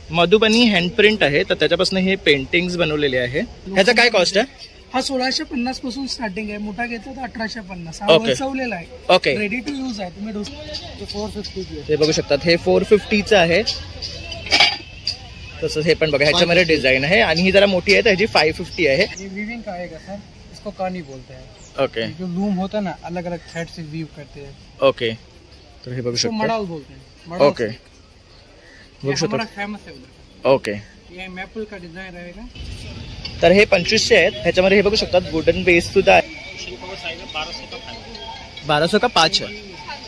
मधुबनी हँडप्रिंट आहे, तर त्याच्यापासून हे पेंटिंग्स बनवलेले आहे. ह्याचा काय कॉस्ट आहे? हा 1650 पासून स्टार्टिंग आहे, मोठा घेतला तर 1850. हा वरचवलेला आहे. ओके, रेडी टू यूज आहे. तुम्ही 450 हे बघू शकतात. हे 450 आहे. तसंच हे पण बघा, ह्याच्यामध्ये डिझाईन आहे आणि ही जरा मोठी आहे तर ह्याची 550 आहे. वीविंग का आएगा सर, इसको कहानी बोलते हैं. ओके, जो लूम होता है ना, अलग अलग थ्रेड से वीव करते हैं. ओके, तर हे बघू शकता. मडाल बोलते हैं. ओके, बघू शकता. फेमस है उधर. ओके, ये मैपल का डिजाइन रहेगा. तर हे 2500 आहेत. ह्याच्यामध्ये हे बघू शकतात वुडन बेस सुद्धा आहे. 1200 का 5 आहे.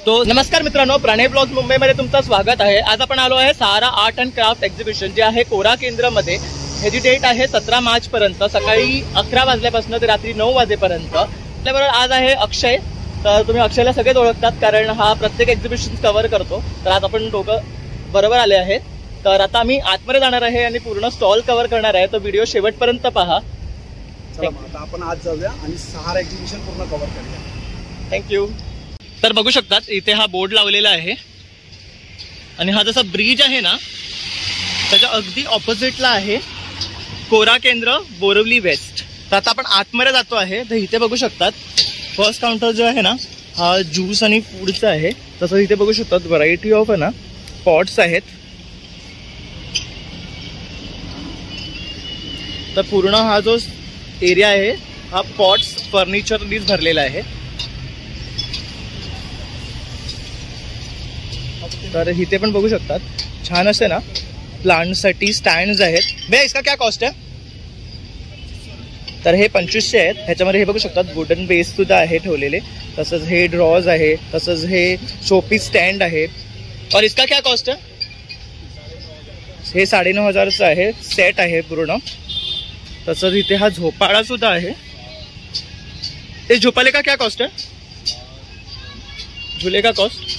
तो नमस्कार मित्रांनो, प्रणय ब्लॉग्स मुंबईमध्ये तुमचं स्वागत आहे. आज आपण आलो आहे सहारा आर्ट अँड क्राफ्ट एक्झिबिशन जे आहे कोरा केंद्रमध्ये. ह्याची डेट आहे 17 मार्च पर्यंत, सकाळी 11 वाजल्यापासून ते रात्री 9 वाजेपर्यंत. आपल्याबरोबर आज आहे अक्षय. तर तुम्ही अक्षयला सगळेच ओळखतात कारण हा प्रत्येक एक्झिबिशन कव्हर करतो. तर आज आपण दोघं बरोबर आले आहेत. तर आता आम्ही आतमध्ये जाणार आहे आणि पूर्ण स्टॉल कव्हर करणार आहे. तो व्हिडिओ शेवटपर्यंत पहा. चला आता आपण आज जाऊया आणि सहारा एक्झिबिशन पूर्ण कव्हर करूया. थँक्यू. तर बघू शकतात इथे हा बोर्ड लावलेला आहे आणि हा जसा ब्रिज आहे ना त्याच्या अगदी ऑपोजिटला आहे कोरा केंद्र बोरिवली वेस्ट. तर आता आपण आतमध्ये जातो आहे. तर इथे बघू शकतात फर्स्ट काउंटर जो आहे ना हा ज्यूस आणि फूडचा आहे. तसं इथे बघू शकतात व्हरायटी ऑफ आहे ना पॉट्स आहेत. तर पूर्ण हा जो एरिया आहे हा पॉट्स फर्निचरनीच भरलेला आहे. तर इथे पण बघू शकतात छान असे ना प्लांटसाठी स्टँड्स आहेत. भैया इसका क्या कॉस्ट आहे? तर हे 2500 आहेत. ह्याच्यामध्ये हे बघू शकतात वुडन बेस सुद्धा आहे ठेवलेले. तसंच हे ड्रॉज आहे, तसंच हे शोपीस स्टँड आहे. और इसका क्या कॉस्ट आहे? हे 9500चं आहे. सेट आहे पूर्ण. तसंच इथे हा झोपाळा सुद्धा आहे. हे झोपाले का क्या कॉस्ट आहे? झुले का कॉस्ट?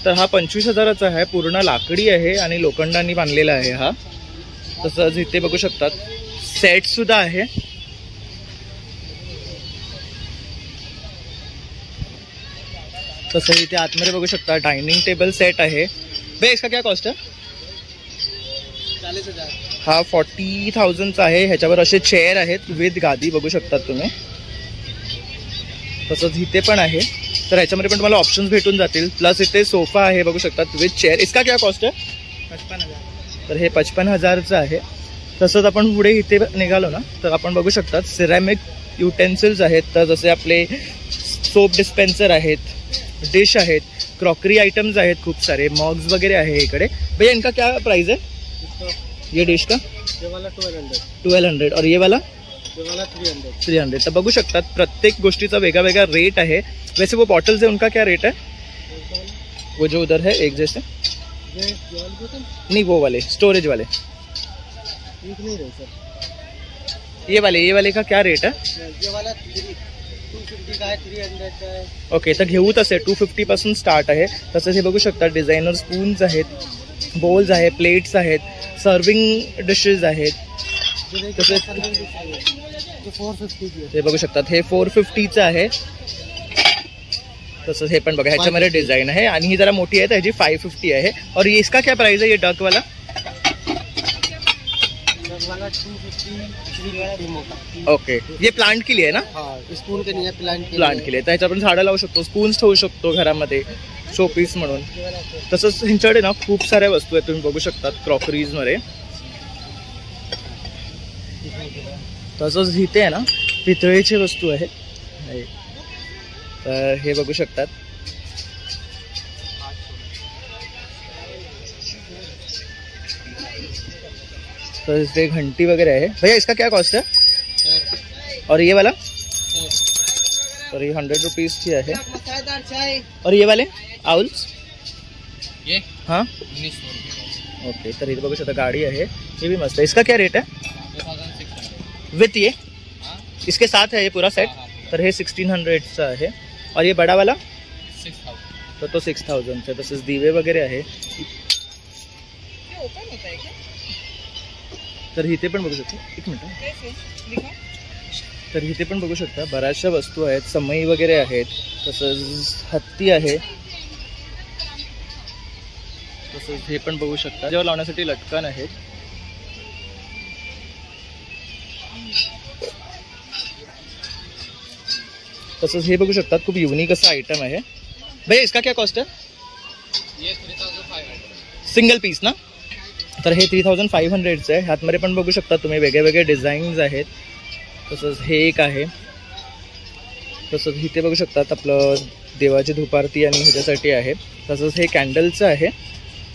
तर हा 25,000चा आहे. पूर्ण लाकडी आहे आणि लोखंडांनी बांधलेला आहे हा. तसंच इथे बघू शकतात सेट सुद्धा आहे. तसं इथे आतमध्ये बघू शकता डायनिंग टेबल सेट आहे. भैया इसका क्या कॉस्ट आहे? 40,000. हा 40,000चा आहे. ह्याच्यावर असे चेअर आहेत विथ गादी बघू शकतात तुम्ही. तसंच इथे पण आहे. तर ह्याच्यामध्ये पण तुम्हाला ऑप्शन्स भेटून जातील. प्लस इथे सोफा आहे बघू शकतात विथ चेअर. इसका क्या कॉस्ट आहे? 55,000. तर हे 55,000चं आहे. तसंच आपण पुढे इथे निघालो ना तर आपण बघू शकतात सिरॅमिक युटेन्सिल्स आहेत. तर जसे आपले सोप डिस्पेन्सर आहेत, डिश आहेत, क्रॉकरी आइटम्स आहेत, खूप सारे मॉग्स वगैरे आहे इकडे. भैया इनका क्या प्राइस है? ये डिश का ये वाला 1200 और ये वाला 300. तर बघू शकतात प्रत्येक गोष्टीचा वेगळा वेगळा रेट आहे. वैसे वो बॉटल्स है उनका क्या रेट है? वो जो उधर है एक जैसे नहीं वो वाले स्टोरेज वाले नहीं रहे सर. ये वाले का क्या रेट है? ये वाला 250 का है, 300 का है. ओके, तर घेऊ तसे 250 पासून स्टार्ट आहे. तसंच हे बघू शकता डिझायनर स्पून्स आहेत, बोल्स आहेत, प्लेट्स आहेत, सर्विंग डिशेस आहेत. तसेच 450 हे बघू शकतात हे 450चं आहे. तसंच हे पण बघा ह्याच्यामध्ये डिझाईन आहे आणि ही जरा मोठी आहे तर ह्याची 550 आहे. और ये इसका क्या प्राइस है? ये डक वाला 250. ओके, ये प्लांट के लिए है ना? हाँ, स्पून के लिए, प्लांट के लिए. तर ह्याच्यावर आपण झाडं लावू शकतो, स्पून्स ठेवू शकतो घरामध्ये शोपीस म्हणून. तसंच ह्यांच्याकडे ना खूप साऱ्या वस्तू आहेत तुम्ही बघू शकतात क्रॉकरीजमध्ये. तसंच इथे आहे ना पितळेची वस्तू आहेत. तर हे बघू शकतात. तर इथे घंटी वगैरे आहे. भैया इसका क्या कॉस्ट है? और ये वाला? तर ये 100 रुपीजची आहे. और ये वाले आउल्स? ये हाँ 1900. ओके, तर इथे बघू शकता गाडी आहे. ये भी मस्त है. इसका क्या रेट है? 2600 विथ ये इसके साथ है ये पूरा सेट. तर हे 1600चा आहे. और ये बड़ा वाला 6000. तर तो 6000चा. तसेच दिवे वगैरे आहे. तर इथे पण बघू शकता. एक मिनिट. तर इथे पण बघू शकता बऱ्याचशा वस्तू आहेत, समई वगैरे आहेत, तसंच हत्ती आहे. तसंच हे पण बघू शकता, जेव्हा लावण्यासाठी लटकन आहेत. तसंच हे बघू शकतात, खूप युनिक असं आयटम आहे. भैया इसका क्या कॉस्ट है? ये 3500 सिंगल पीस ना. तर हे 3500चं आहे. ह्यातमध्ये पण बघू शकता तुम्ही वेगळे वेगळे डिझाईन्स आहेत. तसंच हे एक आहे. तसंच इथे बघू शकतात आपलं देवाची धूपारती आणि ह्याच्यासाठी आहे. तसंच हे कॅन्डलचं आहे,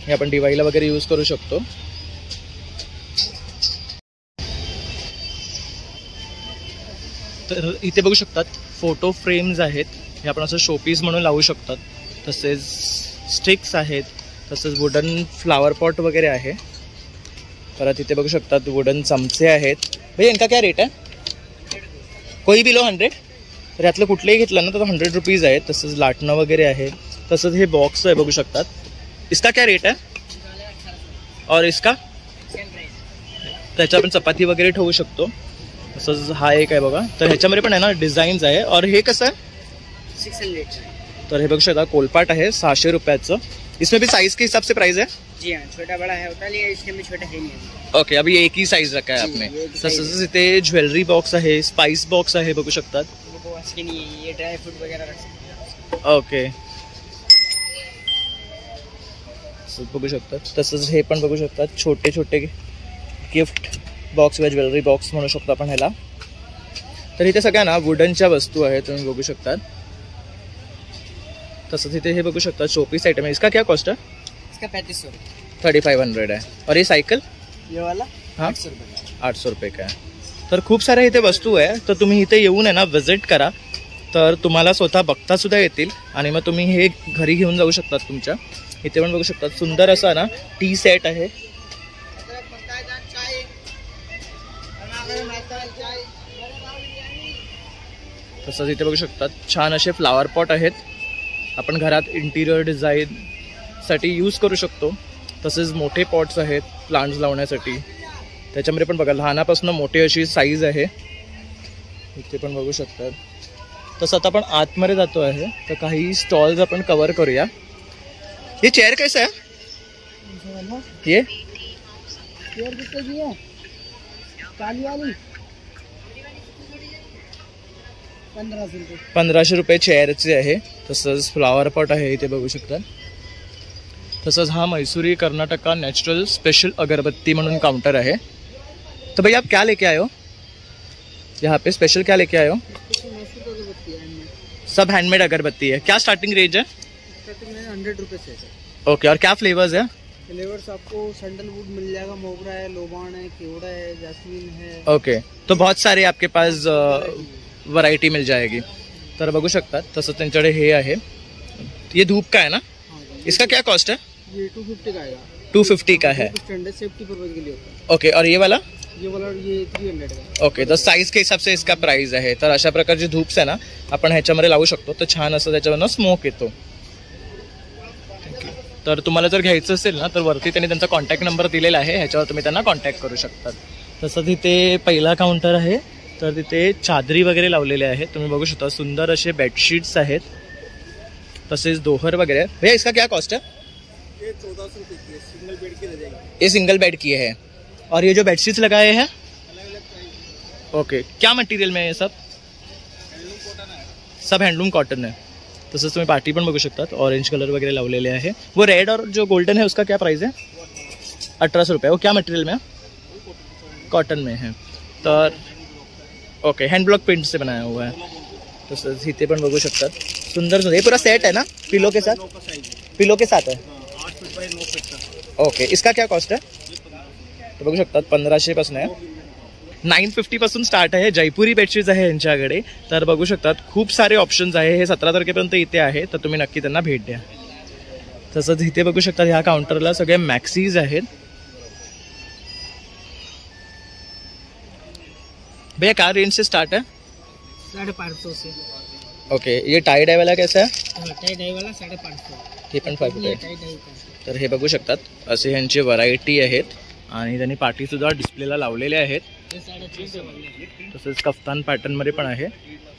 हे आपण दिवाळीला वगैरे यूज करू शकतो. तर इथे बघू शकतात फोटो फ्रेम्स आहेत, हे आपण असं शोपीस म्हणून लावू शकतात. तसेच स्टिक्स आहेत, तसंच वुडन फ्लावर पॉट वगैरे आहे. परत इथे बघू शकतात वुडन चमचे आहेत. भैया इनका क्या रेट है? कोई भी लो 100. तर यातलं कुठलंही घेतलं ना तर 100 रुपीज आहे. तसंच लाटणं वगैरे आहे. तसंच हे बॉक्स आहे बघू शकतात. इसका क्या रेट है? और इसका? त्याच्या आपण चपाती वगैरे ठेवू शकतो. तसंच हा एक आहे बघा. तर ह्याच्यामध्ये पण आहे ना डिझाईन्स आहे. और हे कसं आहे? 600. तर हे बघू शकता कोलपाट आहे 600 रुपयाचं. इसमें भी साइज के हिसाब से प्राइस है? जी हाँ, छोटा बड़ा है होता है, इसके में छोटा है नहीं. ओके, अभी एक ही साइज रखा है आपने. तसंच इथे ज्वेलरी बॉक्स आहे, स्पाइस बॉक्स आहे बघू शकतात. ये ड्राई फ्रूट वगैरह रख सकते हैं. ओके, बघू शकतात. तसंच हे पण बघू शकतात छोटे छोटे गिफ्ट बॉक्स किंवा ज्वेलरी बॉक्स म्हणू शकतो आपण ह्याला. तर इथे सगळ्या ना वुडनच्या वस्तू आहेत, तुम्ही बघू शकतात. तसंच इथे हे बघू शकता शोपीस आइटम है. इसका क्या कॉस्ट है? इसका 3500. 3500 है. और ये साइकिल? ये वाला हाँ 800 रुपये. 800 रुपये का आहे. तर खूप साऱ्या इथे वस्तू आहे. तर तुम्ही इथे येऊन आहे ना व्हिजिट करा, तर तुम्हाला स्वतः बघता सुद्धा येतील आणि मग तुम्ही हे घरी घेऊन जाऊ शकतात तुमच्या. इथे पण बघू शकतात सुंदर असा ना टी सेट आहे. तसंच इथे बघू शकतात छान असे फ्लावर पॉट आहेत, आपण घरात इंटिरियर डिझाईनसाठी यूज करू शकतो. तसेच मोठे पॉट्स आहेत प्लांट्स लावण्यासाठी. त्याच्यामध्ये पण बघा लहानापासून मोठी अशी साईज आहे. इथे पण बघू शकतात. तसं आता आपण आतमध्ये जातो आहे, तर काही स्टॉल्स आपण कवर करूया. ये चेयर कैसा है? ये चेयर कितने की है? काली वाली 1500 रुपये. 1500 रुपये चेअरचे आहे. तसंच फ्लावर पॉट आहे इथे बघू शकतात. तसंच हा मैसूरी कर्नाटका नॅचरल स्पेशल अगरबत्ती म्हणून काउंटर है. तो भैया आप क्या लेके आए हो यहाँ पे? स्पेशल क्या लेके आए हो? सब हैंडमेड अगरबत्ती है. क्या स्टार्टिंग रेंज है? स्टार्टिंग में 100 रुपये से है. ओके, और क्या फ्लेवर्स है? फ्लेवर्स आपको सैंडलवुड मिल जाएगा, मोगरा है, लोबान है, केवड़ा है, जास्मीन है. ओके, तो बहुत सारे आपके पास वैरायटी मिल जाएगी. तर बघू शकतात. तसं त्यांच्याकडे हे आहे. ये धूप का है ना? इसका क्या कॉस्ट है? ये 250 का आएगा. 250 का है. स्टैंडर्ड सेफ्टी पर्पज के लिए होता है. ओके, और ये वाला? ये 300 का. ओके, तर साईज के हिसाब से इसका प्राइस आहे. तर अशा प्रकारचे धूप्स आहे ना आपण ह्याच्यामध्ये लावू शकतो. तर छान असं त्याच्यावरनं स्मोक येतो. तर तुम्हाला जर घ्यायचं असेल ना तर वरती त्यांनी त्यांचा कॉन्टॅक्ट नंबर दिलेला आहे, ह्याच्यावर तुम्ही त्यांना कॉन्टॅक्ट करू शकतात. तसं तिथे पहिला काउंटर आहे, तर तिथे चादरी वगैरे लावलेले आहेत. तुम्ही बघू शकता सुंदर असे बेडशीट्स आहेत. तसेच दोहर वगैरे. भैया इसका क्या कॉस्ट है? ये 1400 रुपये की है, सिंगल बेड की रह जाएगी. ये सिंगल बेड की है. और ये जो बेडशीट्स लगाए हैं अलग अलग प्राइस. ओके, क्या मटेरियल में है ये सब? हैंडलूम कॉटन है. सब हैंडलूम कॉटन है. तसंच तुम्ही पार्टी पण बघू शकतात. ऑरेंज कलर वगैरे लावलेले आहे. वो रेड और जो गोल्डन है उसका क्या प्राइस है? 1800 रुपये. वो क्या मटेरियल में है? कॉटन में है. तर ओके, हैंड ब्लॉक प्रिंट से बनाया हुआ है. तसंच इथे पण बघू शकतात सुंदर सुंदर. ये पूरा सेट है ना पिलो के साथ? 9 का साइज है. पिलो के साथ है. 8 फीट बाय 9 फीट का. ओके, इसका क्या कॉस्ट है? तर बघू शकतात 1500 पासून आहे. 950 पासून स्टार्ट आहे. जयपुरी बेडशीट्स आहे यांच्याकडे. तर बघू शकतात खूप सारे ऑप्शन्स आहे. हे 17 तारखेपर्यंत इथे आहे, तर तुम्ही नक्की त्यांना भेट द्या. तसंच इथे बघू शकतात ह्या काउंटरला सगळे मॅक्सीज आहेत. भैया क्या रेंज से स्टार्ट है? 550 से. ओके, ये टाई डाय वाला कैसा है? टाई डाई वाला 550. हे पण 5 रुपये. टाई डाई का. तर हे बघू शकतात असे ह्यांची व्हरायटी आहेत. आणि त्यांनी पार्टीसुद्धा डिस्प्लेला लावलेले आहेत. ये 350 वाले. तसंच कफ्तान पॅटर्नमध्ये पण आहे.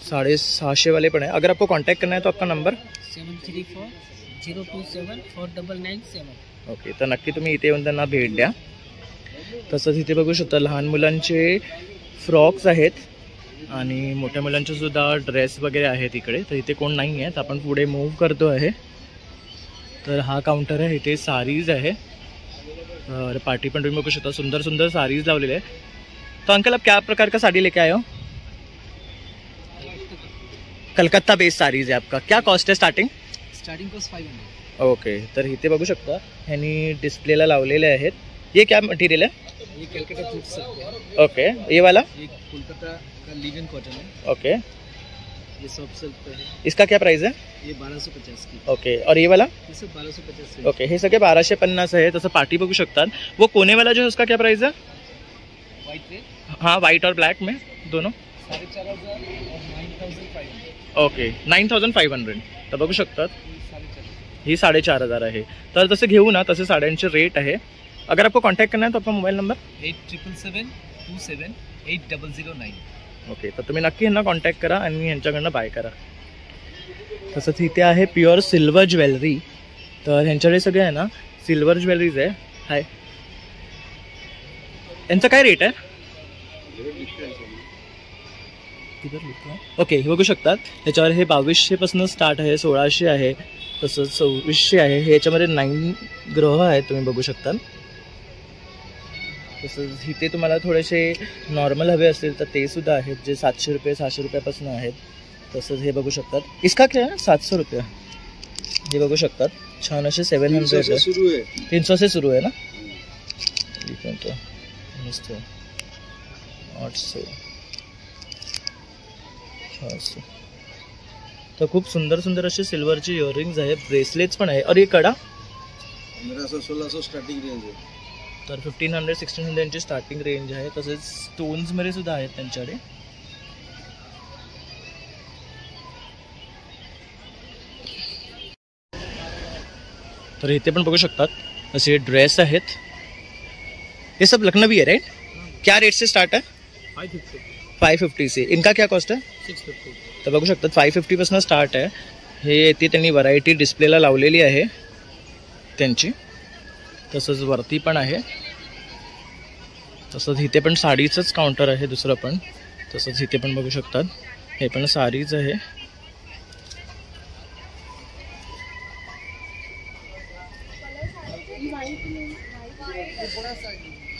650 वाले पण आहे. अगर आपको कांटेक्ट करना है तो आपका नंबर 734 027 4997. ओके, तर नक्की तुम्ही इथे येऊन त्यांना भेट द्या. तसंच इथे बघू शकता लहान मुलांचे फ्रॉक्स आहेत आणि मोठ्या मुलांचे सुद्धा ड्रेस वगैरे आहेत इकडे. तर इथे कोण नाही आहेत, आपण पुढे मूव्ह करतो आहे. तर हा काउंटर आहे, इथे सारीज आहे और पार्टी पण तुम्ही बघू शकता, सुंदर सुंदर साड़ीज लावलेले आहे. तो अंकल आप क्या प्रकार का साड़ी लेके आए हो? कलकत्ता बेस्ड साड़ीज है आपका. क्या कॉस्ट है स्टार्टिंग? Starting cost 500. ओके, तर इथे बघू शकता ह्यांनी डिस्प्लेला लावलेले आहेत. ये क्या मटेरियल है? ये कलकत्ता जूट सकते हैं. ओके, ये वाला? ये कोलकाता का लिनन कॉटन है. ओके, ये सॉफ्ट सिल्क पे है. इसका क्या प्राइस है? ये 1250 की. ओके, और ये वाला? ये सब 1250 की. ओके, हे सगळे 1250 आहे. तसं पार्टी बघू शकतात. वो कोने वाला जो है उसका क्या प्राइस है? White red. हाँ, वाइट और ब्लैक में दोनों. 4500 और 9500. ओके, 9500. तर बघू शकतात ही 4500 आहे. तर तसे घेऊ ना तसे साड्यांचे रेट आहे. अगर आपको कांटेक्ट करना है तो आपका मोबाईल नंबर 8777278009. ओके, तर तुम्ही नक्की यांना कॉन्टॅक्ट करा आणि यांच्याकडनं बाय करा. तसंच इथे आहे प्युअर सिल्वर ज्वेलरी. तर ह्यांच्याकडे सगळे आहे ना सिल्वर ज्वेलरीज आहे. हाय, यांचा काय रेट आहे? ओके, हे बघू शकतात ह्याच्यावर हे 2200 पासून स्टार्ट आहे, 1600 आहे, तसंच 2400 आहे. हे याच्यामध्ये 9 ग्रह आहेत तुम्ही बघू शकता. तसंच इथे तुम्हाला थोडेसे नॉर्मल हवे असतील तर ते सुद्धा आहेत जे 700 रुपये 600 रुपयापासून आहेत. तसंच हे बघू शकतात. इसका क्या है? 700 रुपये. हे बघू शकतात छान असे 700 सुरू आहे. 300 से सुरू आहे ना. मस्त 800 600. तर खूप सुंदर सुंदर असे सिल्वरचे इयरिंग्स आहे, ब्रेसलेट्स पण आहे. और ये कडा 1500-1600 स्टार्टिंग रेंज आहे. तर 1500-1600 ची स्टार्टिंग रेंज आहे. तसेच स्टोन्स मध्ये सुद्धा आहेत त्यांच्याकडे. तर इथे पण बघू शकतात असे ड्रेस आहेत. ये सब लखनवी है राइट? क्या रेट से स्टार्ट है? 550 से. इनका क्या कॉस्ट है? 650. तर बघू शकतात 550 पासून स्टार्ट आहे. हे इथे त्यांनी व्हरायटी डिस्प्लेला लावलेली आहे त्यांची. तसंच वरती पण आहे. तसंच इथे पण साडीचंच काउंटर आहे दुसरं पण. तसंच इथे पण बघू शकतात हे पण साडीच आहे.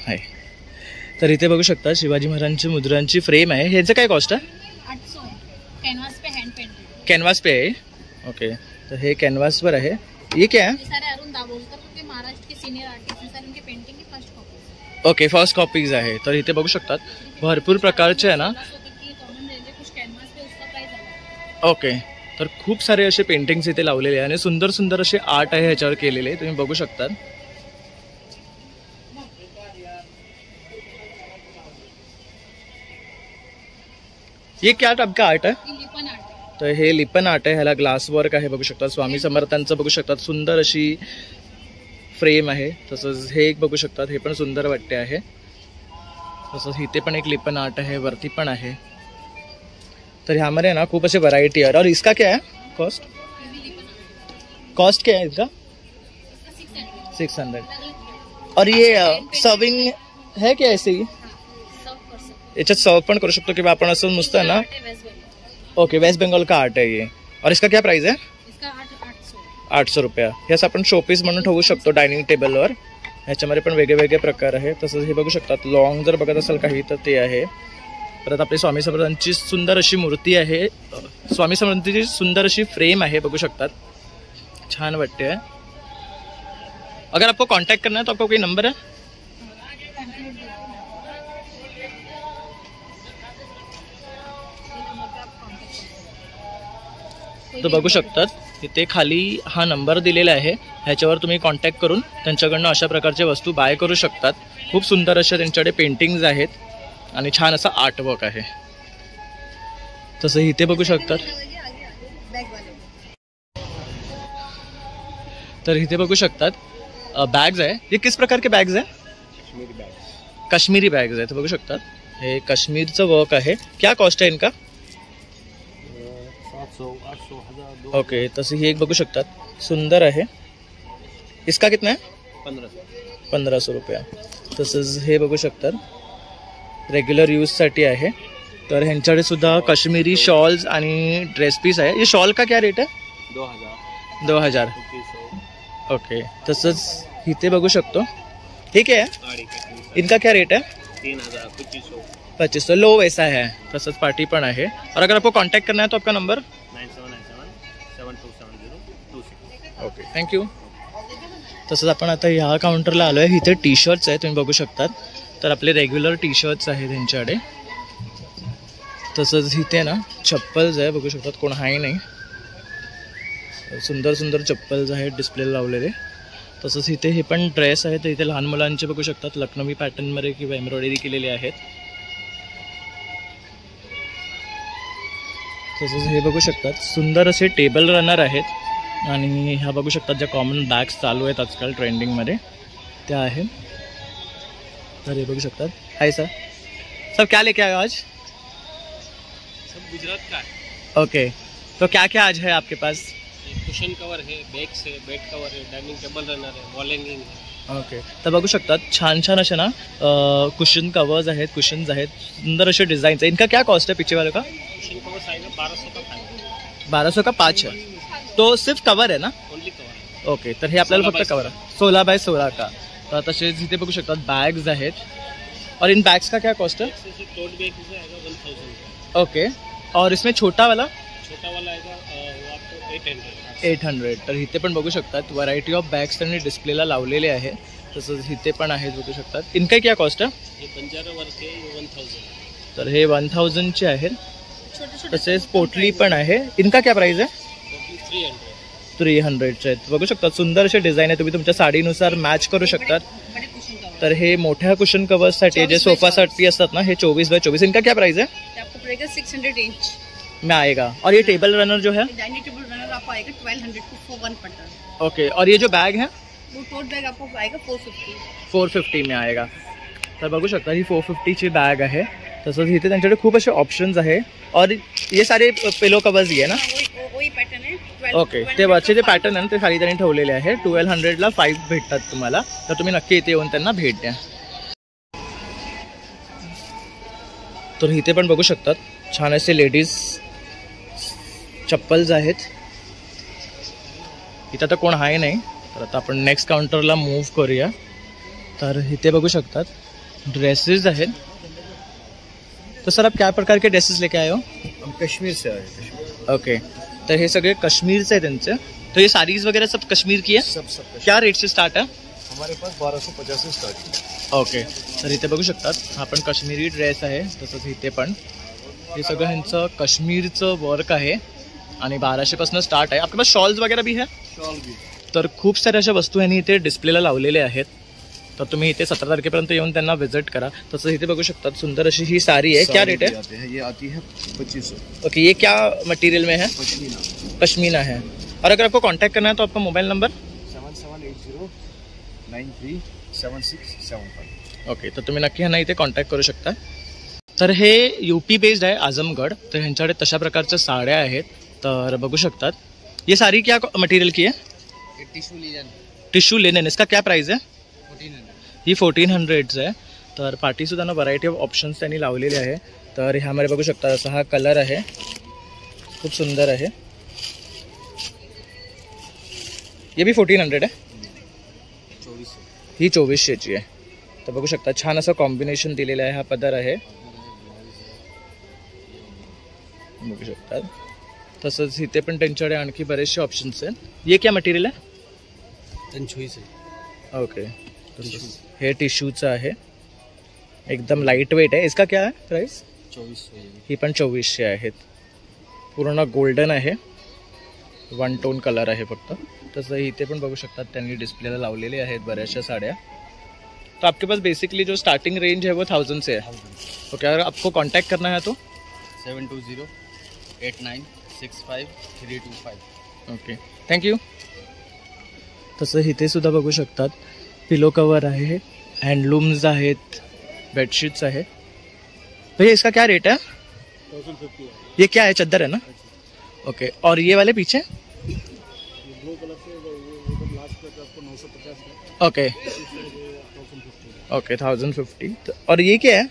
आहे. तर इथे बघू शकता शिवाजी महाराजांची मुद्रांची फ्रेम आहे. ह्याचं काय कॉस्ट आहे? 800. कैनवास पे हैंड पेंटेड. कॅनव्हास पे आहे. ओके, तर हे कॅनव्हासवर आहे. ये क्या है? ये सारे अरुण दाभोलकर उनके महाराष्ट्र के सीनियर आर्टिस्ट हैं सर. इनके पेंटिंग की first copy. Okay, first copies आहे. तर इथे बघू शकतात भरपूर प्रकारचे आहे ना. की कॉमन रेंज है कुछ कैनवास पे, उसका प्राइस अलग है. ओके, तर खूप सारे असे पेंटिंग्स इथे लावलेले आहे आणि सुंदर सुंदर असे आर्ट आहे ह्याच्यावर केलेले तुम्ही बघू शकतात. ये क्या टाइप का आर्ट है? ये लिपन आर्ट है. तर हे लिपन आर्ट आहे. ह्याला ग्लास वर्क आहे बघू शकता. स्वामी समर्थांचं बघू शकतात सुंदर अशी फ्रेम आहे. तसंच हे एक बघू शकतात हे पण सुंदर वाटते आहे. तसंच इथे पण एक लिपन आर्ट आहे, वरती पण आहे. तर ह्यामध्ये ना खूप असे व्हरायटी आहे. और इसका क्या है कॉस्ट? ये भी लिपन आर्ट. कॉस्ट क्या है इसका? इसका 600. 600. और ये सर्विंग है क्या ऐसे ही? सर्व कर सकते. याच्यात सर्व पण करू शकतो किंवा आपण असं नुसतं ना. आर्ट है वेस्ट बंगाल. ओके, वेस्ट बंगाल का आर्ट है ये. और इसका क्या प्राइस है? इसका 800. 800 रुपया. हे असं आपण शोपीस म्हणून ठेवू शकतो डायनिंग टेबलवर. ह्याच्यामध्ये पण वेगळे वेगळे प्रकार आहे. तसंच हे बघू शकतात लॉंग जर बघत असाल काही तर ते आहे. परत आपली स्वामी समर्थांची सुंदर अशी मूर्ती आहे. स्वामी समर्थांची सुंदर अशी फ्रेम आहे बघू शकतात. छान वाटते आहे. अगर आपको कांटेक्ट करना है तो आपको कोई नंबर है? तर बघू शकतात तिथे खाली हा नंबर दिलेला आहे. ह्याच्यावर तुम्ही कॉन्टॅक्ट करून त्यांच्याकडनं अशा प्रकारच्या वस्तू बाय करू शकतात. खूप सुंदर अशा त्यांच्याकडे पेंटिंग्ज आहेत आणि छान असा आर्टवर्क आहे. तसं इथे बघू शकतात. तर इथे बघू शकतात बैग्स है. ये किस प्रकार के बैग्स है? कश्मीरी बैग्स है. तो बघू शकतात हे कश्मीरचं वर्क आहे. क्या कॉस्ट है इनका? 700, 800, 1000. ओके, तसे ही एक बघू शकतात सुंदर आहे. इसका कितना है? 1500 रुपया. तसंच हे बघू शकतात रेग्युलर यूजसाठी आहे. तर ह्यांच्याकडे सुद्धा काश्मीरी शॉल्स आणि ड्रेस पीस आहे. ये शॉल का क्या रेट है? 2000. ओके. तसंच इथे बघू शकतो. ठीक है, इनका क्या रेट है? 2500. लो वैसा है. तसंच पार्टी पण आहे. और अगर आपको कांटेक्ट करना है तो आपका नंबर 9797727026. Okay, thank you. तसंच आपण आता ह्या काउंटरला आलो आहे. इथे टी शर्ट्स आहेत, तुम्ही बघू शकतात. तर आपले रेग्युलर टी शर्ट्स आहेत त्यांच्याकडे. तसंच इथे ना चप्पल्स आहे, बघू शकतात. कोण आहे नाही. सुंदर सुंदर चप्पल्स आहेत डिस्प्लेला लावलेले. तसंच इथे हे पण ड्रेस आहेत. इथे लहान मुलांचे बघू शकतात, लखनवी पॅटर्नमध्ये किंवा एम्ब्रॉयडरी केलेले आहेत. तसंच हे बघू शकतात, सुंदर असे टेबल रनर आहेत. आणि ह्या बघू शकतात ज्या कॉमन बॅग्स चालू आहेत आजकाल ट्रेंडिंगमध्ये त्या आहेत. तर हे बघू शकतात. हाय सर, सर क्या लेके आए आज? सब गुजरात का है. ओके, तो क्या क्या आज है आपके पास? कुशन कवर है, बैग्स है, बेड कवर है, डाइनिंग टेबल रनर है, वॉल हँगिंग है. ओके. तर बघू शकतात छान छान असे ना कुशन कवर्स आहेत, कुशन्स आहेत, सुंदर असे डिझाईन्स आहेत. इनका क्या कॉस्ट है पीछे वाले का? कुशन कवर आएगा 1200 का 5 है. 1200 का 5 है. तो सिर्फ कवर है ना? Only cover. ओके. तर हे आपल्याला फक्त कवर आहे. 16x16 का. तर तसेच इथे बघू शकतात बॅग्स आहेत. और इन बैग्स का क्या कॉस्ट है? टोट बैग आएगा 1000. ओके. और इसमें छोटा वाला आएगा वो आपको 800. तर इथे पण बघू शकतात व्हरायटी ऑफ बॅग्स त्यांनी डिस्प्लेला लावलेले आहे. तसंच इथे पण आहेत, बघू शकतात. इनका क्या कॉस्ट है? ये बंजारा वर्क है, 1000. तर हे 1000चे आहेत. तसेच पोटली पण आहे. इनका क्या प्राइस है? 300चे आहेत. बघू शकतात सुंदर असे डिझाईन आहे, तुम्ही तुमच्या साडीनुसार मॅच करू शकतात. तर हे मोठ्या कुशन कवर्ससाठी जे सोफासाठी असतात ना, हे 24x24. इनका क्या प्राइस है? आपको पड़ेगा 600 इंच में आएगा. और ये टेबल रनर जो है? डाइनिंग टेबल रनर आपको आएगा 1200 for 1 पटर. ओके. और ये जो बैग है वो टोट बैग आपको आएगा 450 में आएगा. तर बघू शकता ही 450ची बॅग आहे. तसंच इथे त्यांच्याकडे खूप असे ऑप्शन्स आहे. और ये सारे पिलो कवर्स ही आहे ना? वही पैटर्न है. ओके. ते वरचे जे पॅटर्न आहे ना ते खाली त्यांनी ठेवलेले आहे. 1200ला 5 भेटतात तुम्हाला. तर तुम्ही नक्की इथे येऊन त्यांना भेट द्या. तर इथे पण बघू शकतात छान असे लेडीज चप्पल्स आहेत. इथं तर कोण आहे नाही. तर आता आपण नेक्स्ट काउंटरला मूव्ह करूया. तर इथे बघू शकतात ड्रेसेस आहेत. तो सर आप क्या प्रकार के ड्रेसेस लेके आए हो? हम कश्मीर से आए. कश्मीर. ओके. तर हे सगळे काश्मीरचे आहे त्यांचे. तो ये साड़ीज वगैरह सब कश्मीर की है? सब कश्मीर. क्या रेट से स्टार्ट है? हमारे पास 1250 से स्टार्ट है. ओके. तर इथे बघू शकतात हा पण काश्मीरी ड्रेस आहे. तसंच इथे पण हे सगळं ह्यांचं काश्मीरचं वर्क आहे आणि 1200पासून स्टार्ट आहे. आपके पास शॉल्स वगैरह भी है? शॉल भी. तर खूप साऱ्या अशा वस्तू यांनी इथे डिस्प्लेला लावलेल्या आहेत. तर तुम्ही इथे 17 तारखेपर्यंत येऊन त्यांना व्हिजिट करा. तसं इथे बघू शकतात सुंदर अशी ही साड़ी है. क्या रेट है? ये आती है 2500. ओके. ये क्या मटेरियल में है? पश्मीना. पश्मीना है. और अगर आपको कांटेक्ट करना है तो आपका मोबाइल नंबर? 7780937675. ओके. तर तुम्ही नक्की ह्यांना इथे कॉन्टॅक्ट करू शकता. तर हे यूपी बेस्ड आहे आजमगड. तर ह्यांच्याकडे तशा प्रकारच्या साड्या आहेत. तर बघू शकतात. ये साड़ी क्या मटेरियल की है? Tissue linen. इसका क्या प्राइस है? 1400. ही 1400 आहे. तर पार्टीसुद्धा ना व्हरायटी ऑफ ऑप्शन्स त्यांनी लावलेले आहे. तर ह्यामध्ये बघू शकता असा हा कलर आहे, खूप सुंदर आहे. ये भी 1400 आहे. ही 2400ची आहे. तर बघू शकता छान असं कॉम्बिनेशन दिलेलं आहे. हा पदर आहे, बघू शकतात. तसंच इथे पण त्यांच्याकडे आणखी बरेचसे ऑप्शन्स आहेत. ये क्या मटेरियल आहे? ओके. हे टिश्यूचं आहे, एकदम लाईट वेट आहे. इसका क्या आहे प्राइस? 2400. ही पण 2400 आहेत. पूर्ण गोल्डन आहे, 1 टोन कलर आहे फक्त. तसं इथे पण बघू शकतात त्यांनी डिस्प्लेला लावलेले आहेत बऱ्याचशा साड्या. तो आपके पास बेसिकली जो स्टार्टिंग रेंज है वो 1000 से है. ओके. अगर आपको कांटेक्ट करना है तो 7208965325. Okay, thank you. तसं इथे सुद्धा बघू शकतात पिलो कवर आहे, हँडलूम्स आहेत, बेडशीट्स आहे. भैया इसका क्या रेट है? 1050. ये क्या है, चद्दर है ना? ओके. और ये वाले पीछे? ब्लू कलर से लास्ट पे आपको 950 का. Okay okay 1050। और ये क्या है?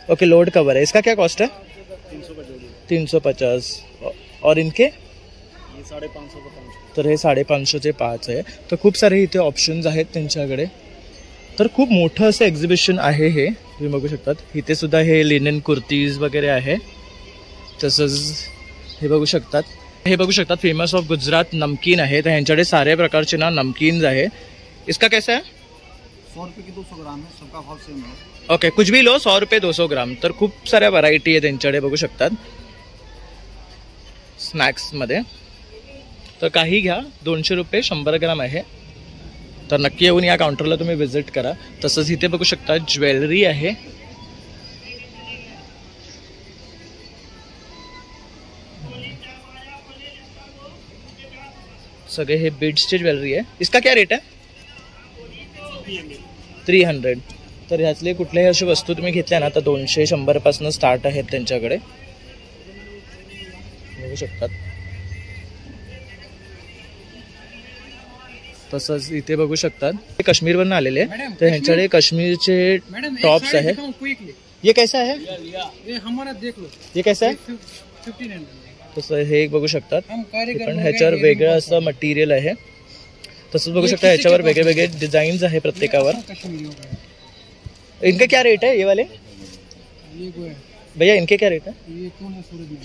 ओके लोड कवर है। इसका क्या कॉस्ट है? 350। और इनके? ये 550 का 5. तर हे 550चे 5 आहे। तर खूप सारे इथे ऑप्शन्स आहेत त्यांच्याकडे। तर खूप मोठं असं एक्झिबिशन आहे हे, तुम्ही बघू शकतात। इथे सुद्धा हे लिनन कुर्तीज वगैरे आहे। तसंच हे बघू शकतात फेमस ऑफ गुजरात नमकीन आहे। तर ह्यांच्याकडे सारे प्रकारचे ना नमकीन्स आहे। इसका कैसा है? 100 रुपये की 200 ग्राम है, सबका भाव सेम है. ओके कुछ भी लो 100 रुपये 200 ग्राम। तर खूप साऱ्या व्हरायटी आहे त्यांच्याकडे, बघू शकतात स्नॅक्समध्ये। तर काही घ्या, 200 रुपये 100 ग्राम आहे। तर नक्की येऊन या काउंटरला तुम्ही विजिट करा। तसंच इथे बघू शकता ज्वेलरी आहे। सगळे हे बीड्सचे ज्वेलरी आहे। इसका क्या रेट है? 300। तर ह्यातले कुठल्याही अशी वस्तू तुम्ही घेतल्या ना तर 200-100 पासून स्टार्ट आहेत त्यांच्याकडे, बघू शकतात। तसंच इथे बघू शकतात हे काश्मीरवरून आलेले, तर ह्यांच्याकडे काश्मीरचे टॉप्स आहे। ये कैसा है? ये हमारा देख लो, ये कैसा है? 1500। तसं हे एक बघू शकतात, हम कारीगर पण ह्याच्यावर वेगळं असं मटेरियल आहे। तसंच बघू शकता ह्याच्यावर वेगळे वेगळे डिझाईन्स आहे प्रत्येकावर। कश्मीरी हो गए। इनके क्या रेट है ये वाले? ये को है, भैया इनके क्या रेट है? ये कौन है? सूरज में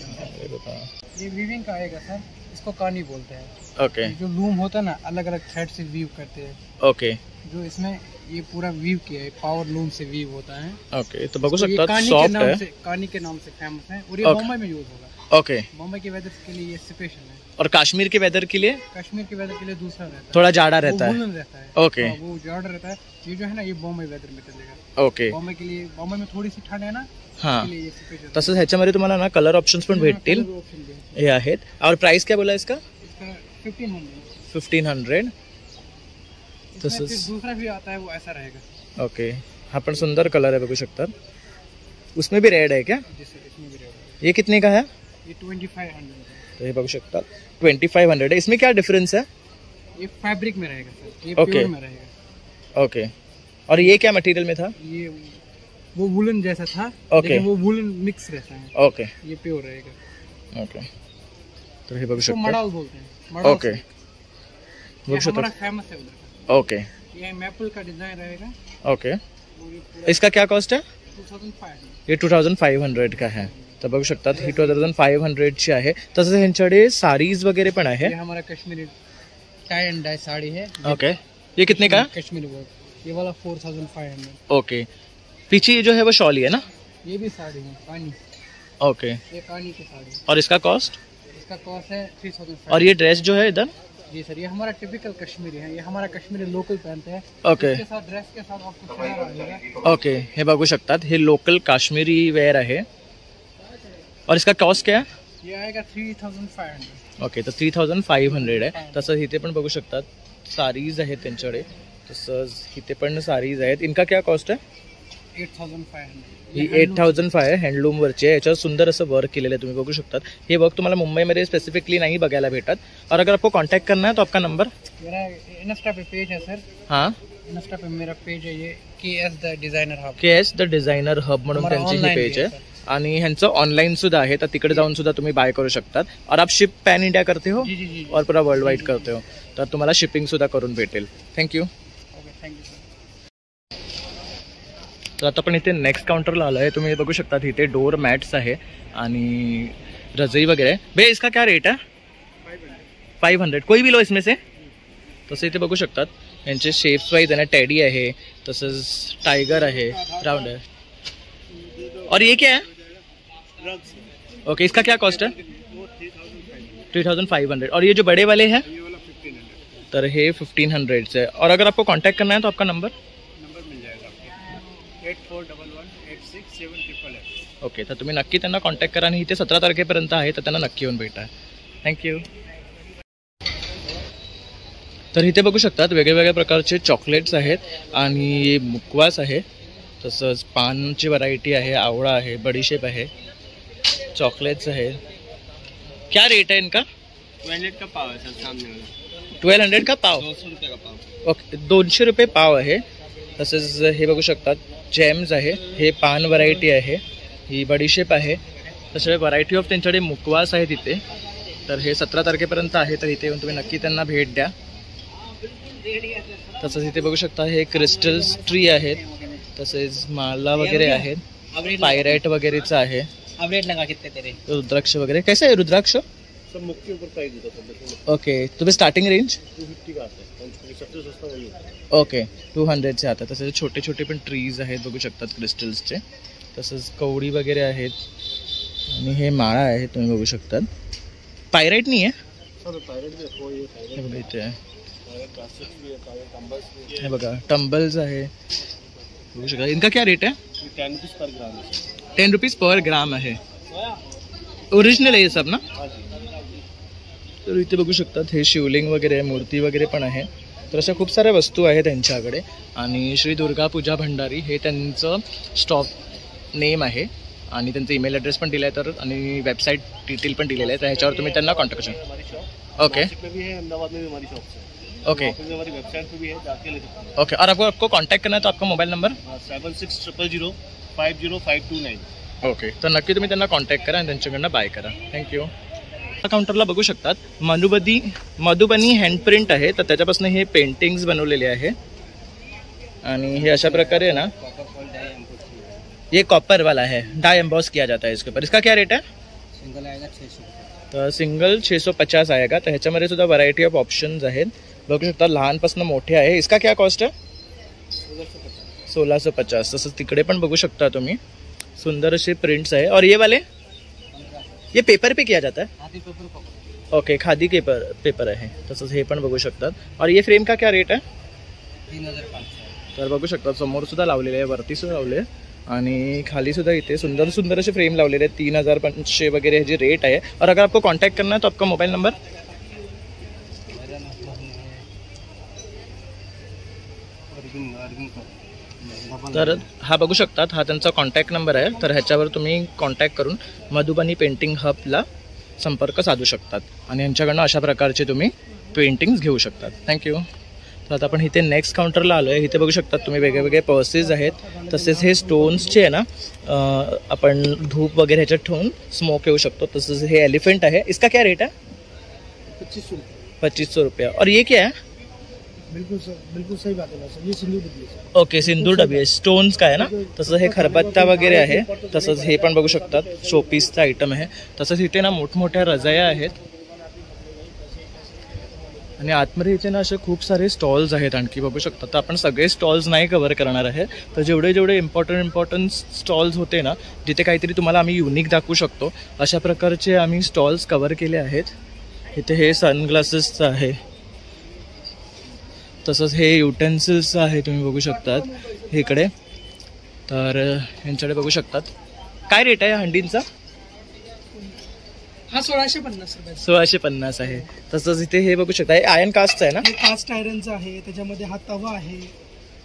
ये बताओ। ये वीविंग का आएगा सर, इसको कानी बोलते हैं। ओके जो लूम होता है ना, अलग अलग थ्रेड से वीव करते हैं। ओके जो इसमें ये पूरा वीव किया है, पावर लूम से वीव होता है। ओके तो बघू तो ये शकता कानी के सॉफ्ट नाम है। से, कानी के नाम से फेमस है और ये Okay. बॉम्बे में यूज होगा। ओके बॉम्बे के वेदर के लिए ये स्पेशल है। और कश्मीर के वेदर के लिए कश्मीर के वेदर के लिए दूसरा रहता है, थोड़ा जाड़ा वो रहता है। वूलन रहता है। ओके हाँ, वो जाड़ा रहता है। ये जो है ना, ये बॉम्बे वेदर में चलेगा। ओके बॉम्बे के लिए, बॉम्बे में थोड़ी सी ठंड है ना, हाँ। इसके लिए ये स्पेशल। तसंच ह्याच्यामध्ये तुम्हाला ना कलर ऑप्शन्स पण भेटतील, हे आहेत। और प्राइस क्या बोला इसका? इसका 1500। 1500। इसमें फिर दूसरा भी आता है, वो ऐसा रहेगा। ओके हा पण सुंदर कलर है, बघू शकतात। उसमें भी रेड है क्या? जैसे इसमें भी रहेगा। ये कितने का है? ये 2500 है। तो ये बघू शकतात 2500 है। इसमें क्या डिफरेंस है? ये फैब्रिक में रहेगा सर, ये Okay. प्योर में रहेगा। ओके और ये क्या मटेरियल में था? ये वो वुलन जैसा था, Okay. लेकिन वो वुलन मिक्स रहता है। ओके ये प्योर रहेगा। ओके तो हे बघू इसको शकता। मडाल बोलते हैं। मडाल ओके silk। बघू ये हमारा शकता। फेमस है उधर का। ओके ये मैपल का डिजाइन रहेगा ओके और ये पूरा इसका क्या कॉस्ट है? 2500। ये 2500 का है। तर बघू शकतात ही 2500 ची आहे। तसंच ह्यांच्याकडे साडीज वगैरे पण आहे। ये हमारा Kashmiri tie and dye sari है। ओके ये कितने का? कश्मीरी वर्क। ये वाला 4500। ओके पीछे ये जो है वो शॉली है ना? ये भी साड़ी है कानी, ओके ये कानी की साड़ी। और इसका कॉस्ट? इसका कॉस्ट है 3000। और ये ड्रेस जो है इधर? जी सर, ये हमारा टिपिकल कश्मीरी है, ये हमारा कश्मीरी लोकल पहनते हैं। ओके इसके साथ ड्रेस के साथ आपको शरारा आएगा। ओके हे बघू शकतात हे लोकल काश्मीरी वेअर आहे। और इसका कॉस्ट क्या है? ये आएगा 3500। ओके तर 3500 आहे। तसंच इथे पण बघू शकतात साडीज आहेत त्यांच्याकडे। तसंच इथे पण साडीज आहेत। इनका क्या कॉस्ट है? 8500। ही 8500 हँडलूम वरची आहे। याच्यावर सुंदर असं वर्क केलेलं आहे, तुम्ही बघू शकतात। हे वर्क तुम्हाला मुंबईमध्ये स्पेसिफिकली नहीं बघायला भेटत। और अगर आपको कांटेक्ट करना है तो आपका नंबर? मेरा इंस्टा पे पेज है सर, हाँ इंस्टा पे मेरा पेज है ये KS the designer hub. KS the designer hub म्हणून हमारा त्यांची ही online पेज भी आहे। है आणि ह्यांचं ऑनलाईन सुद्धा आहे, तर तिकडे जाऊन सुद्धा तुम्ही बाय करू शकतात। और आप शिप पॅन इंडिया करते हो जी जी जी। और पूरा वर्ल्ड वाइड करते हो, तर तुम्हाला शिपिंग सुद्धा करून भेटेल। Thank you. Okay thank you sir. तर आता पण इथे नेक्स्ट काउंटरला आलो आहे। तुम्ही बघू शकता इथे डोर मॅट्स आहे आणि रजई वगैरे। भैया इसका क्या रेट है? 500। कोई भी लो इसमें से। तसं इथे बघू शकतात यांचे शेप्स वाईज आहे ना, टेडी आहे, तसंच टायगर आहे, राउंड आहे। और ये क्या है? ओके इसका क्या कॉस्ट है? 3500। और ये जो बड़े वाले हैं? तर हे 1500 से। और अगर आपको कांटेक्ट करना है तो आपका नंबर? नंबर मिल जाएगा आपको 8411867888। ओके तर तुम्ही नक्की त्यांना कॉन्टॅक्ट करा आणि इथे 17 तारखेपर्यंत आहे, तर त्यांना नक्की येऊन भेटा। थँक्यू। तर इथे बघू शकतात वेगवेगळ्या प्रकारचे चॉकलेट्स आहेत आणि मुकवास आहे, तसंच पानची व्हरायटी आहे, आवळा आहे, बडीशेप आहे, चॉकलेट्स आहे। क्या रेट है इनका? 200 का पाव है सर, सामने वाला 1200 का पाव. 200 रुपये का पाव. ओके, 200 रुपये पाव आहे. तसेच हे बघू शकतात जॅम्स आहे, हे पान व्हरायटी आहे, ही बडीशेप आहे. तसे व्हरायटी ऑफ त्यांच्याकडे मुकवास आहे तिथे. तर हे 17 तारखेपर्यंत आहे, तर इथे येऊन तुम्ही नक्की त्यांना भेट द्या. तसंच इथे बघू शकता हे क्रिस्टल्स ट्री आहेत, तसेच माला वगैरे आहेत, पायराइट वगैरेचं आहे, रुद्राक्ष वगैरे. कैसे आहे रुद्राक्ष? सब मुख के ऊपर प्राइस देता है. ओके, तुम्ही स्टार्टिंग रेंज 250 का आता है, सबसे सस्ता वही होता है. ओके 200 चे आता. तसेच छोटे छोटे पण ट्रीज आहेत बघू शकतात क्रिस्टल्सचे. तसंच कवडी वगैरे आहेत आणि हे माळा आहे तुम्ही बघू शकतात. पायराइट नाही आहे सर, पायरेट भी है, ये हे बघा इथे आहे. पायरेट क्लासिक्स भी है, पायरेट टंबल्स भी है. हे बघा टंबल्स आहे बघू शकता. इनका क्या रेट है? ये 10 रुपीस पर ग्राम है सर. 10 रुपीज पर ग्राम आहे. ओरिजिनल आहे हे सब ना. हाँ जी. तर इथे बघू शकतात हे शिवलिंग वगैरे मूर्ती वगैरे पण आहे. तर अशा खूप साऱ्या वस्तू आहेत त्यांच्याकडे. आणि श्री दुर्गा पूजा भंडारी हे त्यांचं स्टॉप नेम आहे आणि त्यांचं ईमेल ॲड्रेस पण दिला आहे, तर आणि वेबसाईट डिटेल पण दिलेलं आहे, तर ह्याच्यावर तुम्ही त्यांना कॉन्टॅक्ट करू शकता. हमारी शॉप ओके नासिक में भी है, अहमदाबाद में भी हमारी शॉप है. ओके वहाँ पे भी हमारी वेबसाइट पे भी है, जाके ले सकते हैं. ओके. और आपको कांटेक्ट करना है तो आपका मोबाईल नंबर 7600050529. ओके. तर नक्की तुम्ही त्यांना कॉन्टॅक्ट करा आणि त्यांच्याकडनं बाय करा. थँक्यू. काउंटरला बघू शकतात मधुबनी हँडप्रिंट आहे, तर त्याच्यापासून हे पेंटिंग्स बनवलेले आहे. आणि हे अशा प्रकारे ना ये कॉपर वाला है, डाई एम्बॉस किया जाता है इसके ऊपर. इसका क्या रेट है? सिंगल आएगा 600. तर सिंगल 650 आएगा. तर ह्याच्यामध्ये सुद्धा व्हरायटी ऑफ ऑप्शन्स आहेत बघू शकता, लहानपासून मोठे आहे. इसका क्या कॉस्ट है? 1650. तसंच तिकडे पण बघू शकता तुम्ही सुंदर असे प्रिंट्स आहे. और ये वाले ये पेपर पे किया जाता है? हाथी पेपर पकड़. ओके, खादी पेपर आहे. तसंच हे पण बघू शकतात. और ये फ्रेम का क्या रेट है? 3500. तर बघू शकता समोर सुद्धा लावलेले आहे, वरती सुद्धा लावले आणि खाली सुद्धा इथे सुंदर सुंदर असे फ्रेम लावलेले आहेत. 3500 वगैरे जे रेट आहे. और अगर आपको कांटेक्ट करना है तो आपका मोबाइल नंबर? तर हा बघू शकतात, हा त्यांचा कॉन्टॅक्ट नंबर आहे. तर ह्याच्यावर तुम्ही कॉन्टॅक्ट करून मधुबनी पेंटिंग हबला संपर्क साधू शकतात आणि यांच्याकडनं अशा प्रकारचे तुम्ही पेंटिंग्स घेऊ शकतात. थँक्यू. तर आता आपण इथे नेक्स्ट काउंटरला आलो आहे. इथे बघू शकतात तुम्ही वेगळे पर्सेस आहेत. तसेच हे स्टोन्सचे आहे ना, आपण धूप वगैरे ह्याच्यात ठेवून स्मोक येऊ शकतो. तसंच हे एलिफंट आहे. इसका क्या रेट है? 2500 रुपये. और ये क्या है? बिल्कुल सर, बिल्कुल सही बात है सर. ये सिंदूर डब्बी है सर. ओके, सिंदूर डबी आहे, स्टोन्स का आहे ना. तसं हे खरबत्ता वगैरे आहे. तसंच हे पण बघू शकतात शोपीसचा आयटम आहे. तसंच इथे ना मोठमोठ्या रजाया आहेत आणि आतमध्ये इथे ना असे खूप सारे स्टॉल्स आहेत आणखी बघू शकता. तर आपण सगळे स्टॉल्स नाही कव्हर करणार आहे. तर जेवढे इम्पॉर्टंट स्टॉल्स होते ना, जिथे काहीतरी तुम्हाला आम्ही युनिक दाखवू शकतो अशा प्रकारचे आम्ही स्टॉल्स कव्हर केले आहेत. इथे हे सनग्लासेसचं आहे. तसंच हे युटेन्सिल्सचं आहे, तुम्ही बघू शकतात इकडे. तर यांच्याकडे बघू शकतात. काय रेट आहे हंडींचा? हा 1650 रुपये. 1650 आहे. तसंच इथे हे बघू शकता, हे आयर्न कास्टचं आहे ना. हे कास्ट आयरनचं आहे. त्याच्यामध्ये हा तवा आहे.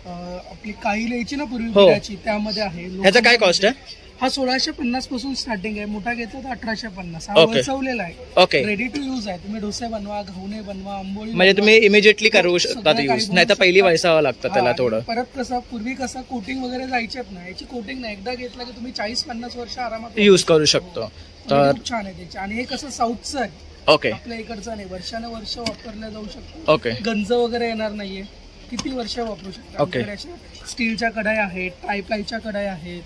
आपली काई यायची ना पूर्वी हो. बिडाची, त्यामध्ये आहे. ह्याचा काय कॉस्ट आहे? हा 1650 पासून स्टार्टिंग आहे. मोठा घेतला तर 1850. हा ओके. वळसवलेला आहे. ओके. रेडी टू यूज आहे. तुम्ही डोसे बनवा, घावणे बनवा, आंबोळी म्हणजे तुम्ही इमिजिएटली करू सगळं शकता काही यूज, बनवू नाही तर पहिली शकता. वैसावं लागतं त्याला हा, थोडं. परत कसं पूर्वी कसं कोटिंग वगैरे जायचेत ना, याची कोटिंग नाही. एकदा घेतला की तुम्ही 40-50 वर्ष आरामात यूज करू शकतो. तर खूप छान आहे त्याचे. आणि हे कसं साऊथचं आहे, ओके आपल्या इकडचं नाही. वर्षानुवर्ष वापरलं जाऊ शकतो. ओके. गंज वगैरे येणार नाहीये. किती वर्ष वापरू शकता. ओके. आमच्याकडे अशा स्टीलच्या कढाई आहेत, ट्रायप्लायच्या कढाई आहेत,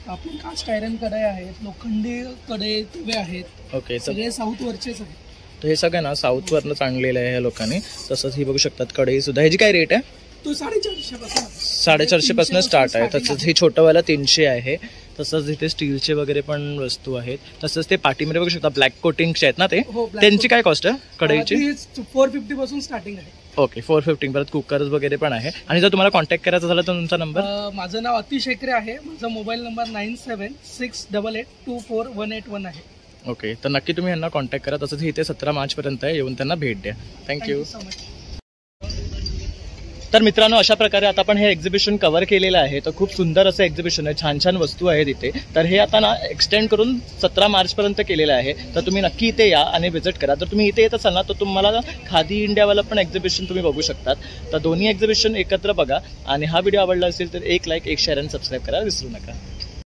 आपली कास्ट आयरन कढाई आहेत, लोखंडी कढई तवे आहेत. ओके. तर सगळे साऊथ वरचेच आहेत. तर हे सगळं ना साऊथवरनं चांगलेलं आहे ह्या लोकांनी. तसंच ही बघू शकतात कढई सुद्धा. ह्याची काय रेट आहे? तो 450 पासून 450 पासून स्टार्ट आहे. तसंच हे छोटंवाला 300 आहे. तसंच इथे स्टीलचे वगैरे पण वस्तू आहेत. तसंच ते पाठीमध्ये बघू शकता ब्लॅक कोटिंगचे आहेत ना ते. हो, black त्यांची काय कॉस्ट आहे कढईची? 450 पासून स्टार्टिंग आहे. ओके 450. परत कुकर्स वगैरे पण आहे. आणि जर तुम्हाला कॉन्टॅक्ट करायचा झाला तर तुमचा नंबर? माझं नाव अतिश हेकरे आहे. माझा मोबाईल नंबर 9768882418 आहे. ओके. तर नक्की तुम्ही यांना कॉन्टॅक्ट करा. तसंच इथे 17 मार्चपर्यंत आहे, येऊन त्यांना भेट द्या. थँक्यू. So much. तर मित्रांनो, अशा प्रकारे आता आपण हे एक्झिबिशन कव्हर केलेलं आहे. तर खूप सुंदर असं एक्झिबिशन आहे, छान छान वस्तू आहेत इथे. तर हे आता ना एक्सटेंड करून 17 मार्चपर्यंत केलेलं आहे. तर तुम्ही नक्की इथे या आणि व्हिजिट करा. तर तुम्ही इथे येत असाल ना, तर तुम्हाला खादी इंडियावाला पण एक्झिबिशन तुम्ही बघू शकतात. तर दोन्ही एक्झिबिशन एकत्र बघा. आणि हा व्हिडिओ आवडला असेल तर एक लाईक, एक शेअर आणि सबस्क्राईब करायला विसरू नका.